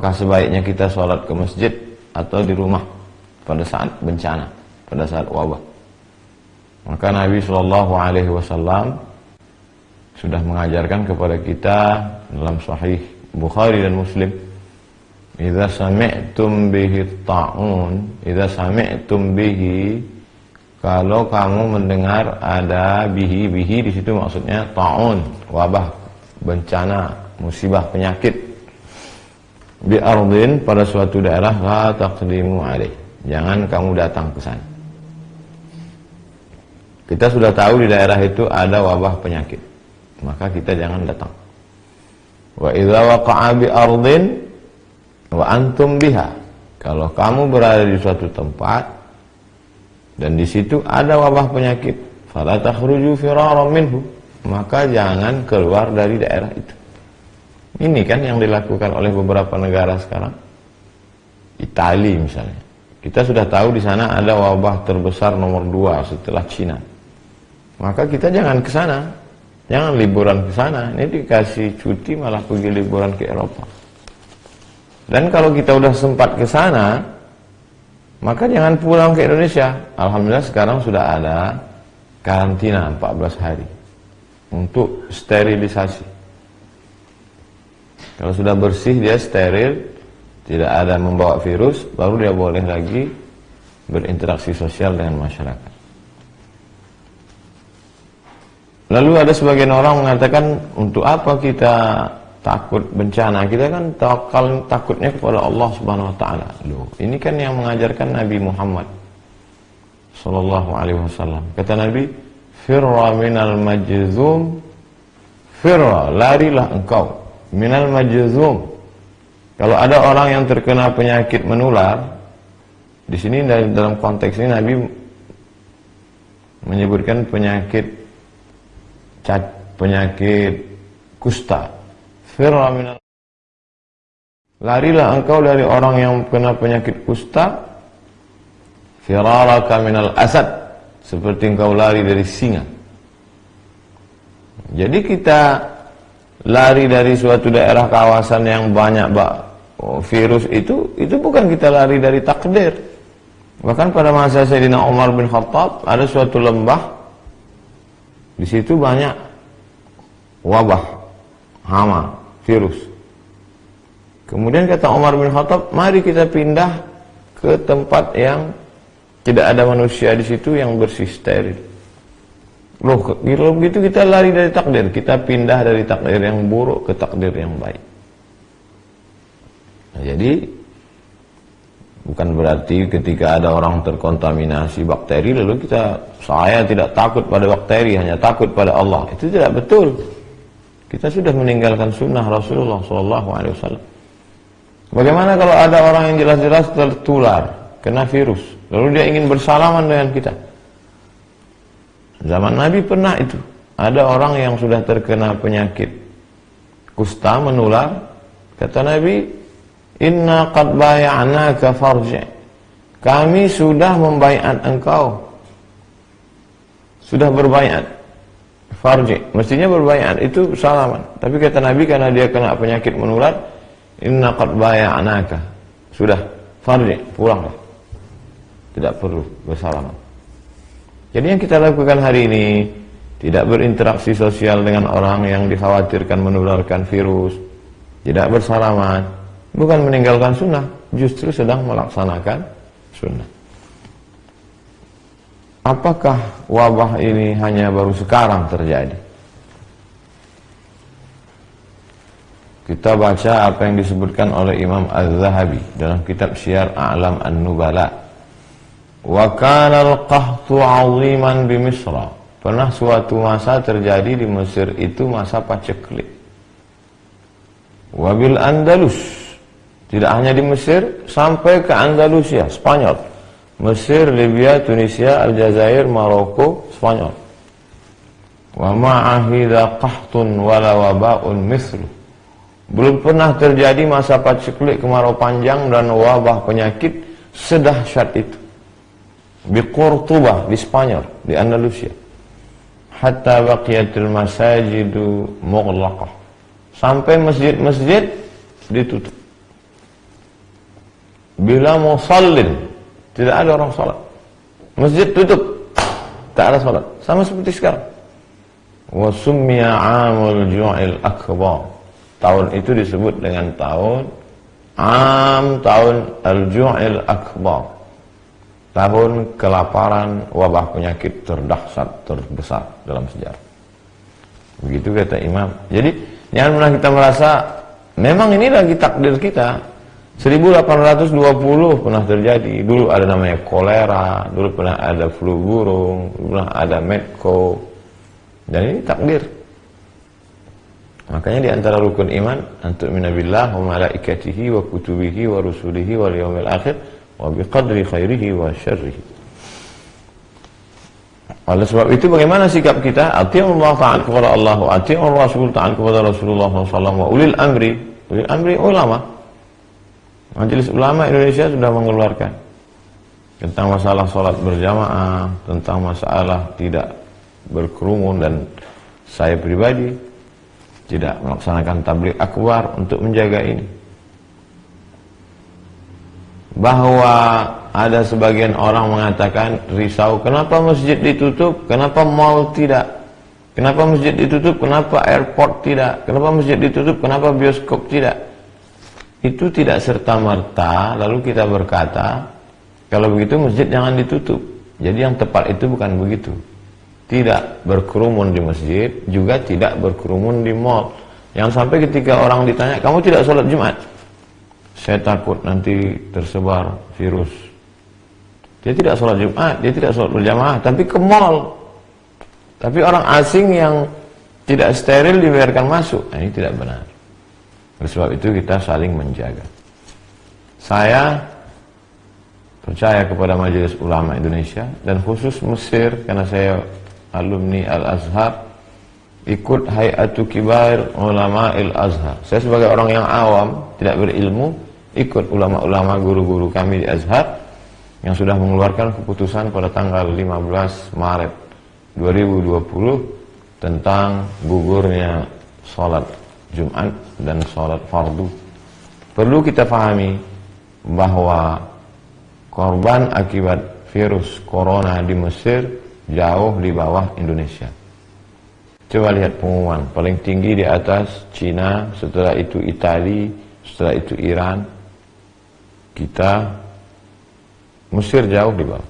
Apakah sebaiknya kita sholat ke masjid atau di rumah pada saat bencana, pada saat wabah? Maka Nabi SAW sudah mengajarkan kepada kita dalam Sahih Bukhari dan Muslim, idza sami'tum bihi ta'un, idza sami'tum bihi, kalau kamu mendengar ada bihi di situ maksudnya ta'un, wabah, bencana, musibah, penyakit, bi ardin, pada suatu daerah, la taqdimu alaih, jangan kamu datang ke sana. Kita sudah tahu di daerah itu ada wabah penyakit, maka kita jangan datang. Wa idza waqa'a bi ardin wa antum biha, kalau kamu berada di suatu tempat dan di situ ada wabah penyakit, fala takhruju firaran minhu, maka jangan keluar dari daerah itu. Ini kan yang dilakukan oleh beberapa negara sekarang. Italia misalnya, kita sudah tahu di sana ada wabah terbesar nomor 2 setelah Cina, maka kita jangan ke sana. Jangan liburan ke sana. Ini dikasih cuti malah pergi liburan ke Eropa. Dan kalau kita udah sempat ke sana, maka jangan pulang ke Indonesia. Alhamdulillah sekarang sudah ada karantina 14 hari untuk sterilisasi. Kalau sudah bersih, dia steril, tidak ada membawa virus, baru dia boleh lagi berinteraksi sosial dengan masyarakat. Lalu ada sebagian orang mengatakan, untuk apa kita takut bencana? Kita kan takutnya kepada Allah Subhanahu wa taala. Loh, ini kan yang mengajarkan Nabi Muhammad sallallahu alaihi wasallam. Kata Nabi, "Firra minal majzum." Firra, larilah engkau minal majzum. Kalau ada orang yang terkena penyakit menular, di sini dalam konteks ini Nabi menyebutkan penyakit kusta. Firra minal, larilah engkau dari orang yang kena penyakit kusta. Firaraka minal asad, seperti engkau lari dari singa. Jadi kita lari dari suatu daerah kawasan yang banyak virus itu bukan kita lari dari takdir. Bahkan pada masa Sayyidina Umar bin Khattab ada suatu lembah, di situ banyak wabah, hama, virus. Kemudian kata Umar bin Khattab, mari kita pindah ke tempat yang tidak ada manusia di situ, yang bersih, steril. Loh, kalau begitu kita lari dari takdir, kita pindah dari takdir yang buruk ke takdir yang baik. Nah, jadi bukan berarti ketika ada orang terkontaminasi bakteri lalu saya tidak takut pada bakteri, hanya takut pada Allah. Itu tidak betul. Kita sudah meninggalkan sunnah Rasulullah SAW. Bagaimana kalau ada orang yang jelas-jelas tertular, kena virus, lalu dia ingin bersalaman dengan kita? Zaman Nabi pernah itu. Ada orang yang sudah terkena penyakit kusta menular. Kata Nabi, "Inna qad bay'anaka farji'." Kami sudah membaiat engkau. Sudah berbaiat. Farji', mestinya berbaiat itu salaman. Tapi kata Nabi, karena dia kena penyakit menular, "Inna qad bay'anaka." Sudah, farji', pulanglah. Tidak perlu bersalaman. Jadi yang kita lakukan hari ini, tidak berinteraksi sosial dengan orang yang dikhawatirkan menularkan virus, tidak bersalaman, bukan meninggalkan sunnah, justru sedang melaksanakan sunnah. Apakah wabah ini hanya baru sekarang terjadi? Kita baca apa yang disebutkan oleh Imam Az-Zahabi dalam kitab Syiar A'lam An-Nubala. Wa kana al-qahtu 'aziman bi Misra. Pernah suatu masa terjadi di Mesir itu masa paceklik. Wa bil Andalus. Tidak hanya di Mesir, sampai ke Andalusia, Spanyol. Mesir, Libya, Tunisia, Aljazair, Maroko, Spanyol. Wa ma'ahidha qahtun wala waba'un mithlu. Belum pernah terjadi masa paceklik, kemarau panjang dan wabah penyakit sedahsyat itu. Di Cordoba, di Spanyol, di Andalusia. Hatta baqiyatil masajidu mughlaqah. Sampai masjid-masjid ditutup. bila musallin, tidak ada orang salat. Masjid tutup, tak ada salat. Sama seperti sekarang. Wa summiya 'amul ju'il akbar. Tahun itu disebut dengan tahun al-ju'il akbar. Tahun kelaparan, wabah penyakit terdahsyat, terbesar dalam sejarah. Begitu kata Imam. Jadi jangan pernah kita merasa memang ini lagi takdir kita. 1820 pernah terjadi. Dulu ada namanya kolera, dulu pernah ada flu burung, dulu pernah ada medco. Dan ini takdir. Makanya di antara rukun iman, antu'mina billah wa malaikatihi wa kutubihi wa rusulihi wal yawmil akhir wa biqadri khairihi wa syarrihi. Oleh sebab itu bagaimana sikap kita? Ati'ullah ta'ala kepada Allah, ati'ur Rasul ta'ala kepada Rasulullah SAW, wa ulil amri ulama. Majelis Ulama Indonesia sudah mengeluarkan tentang masalah sholat berjamaah, tentang masalah tidak berkerumun, dan saya pribadi tidak melaksanakan tabligh akbar untuk menjaga ini. Bahwa ada sebagian orang mengatakan risau, kenapa masjid ditutup, kenapa mall tidak, kenapa masjid ditutup, kenapa airport tidak, kenapa masjid ditutup, kenapa bioskop tidak. Itu tidak serta-merta lalu kita berkata kalau begitu masjid jangan ditutup. Jadi yang tepat itu bukan begitu. Tidak berkerumun di masjid, juga tidak berkerumun di mall. Yang sampai ketika orang ditanya, kamu tidak sholat Jumat? Saya takut nanti tersebar virus. Dia tidak sholat Jumat, dia tidak sholat berjamaah, tapi ke mall. Tapi orang asing yang tidak steril dibiarkan masuk. Nah, ini tidak benar. Oleh sebab itu kita saling menjaga. Saya percaya kepada Majelis Ulama Indonesia dan khusus Mesir, karena saya alumni Al-Azhar, ikut Hay'atu Kibar Ulama Al-Azhar. Saya sebagai orang yang awam, tidak berilmu, ikut ulama-ulama guru-guru kami di Azhar yang sudah mengeluarkan keputusan pada tanggal 15 Maret 2020 tentang gugurnya sholat Jumat dan sholat fardu. Perlu kita pahami bahwa korban akibat virus corona di Mesir jauh di bawah Indonesia. Coba lihat pengumuman, paling tinggi di atas Cina, setelah itu Italia, setelah itu Iran. Kita Mesir jauh di bawah.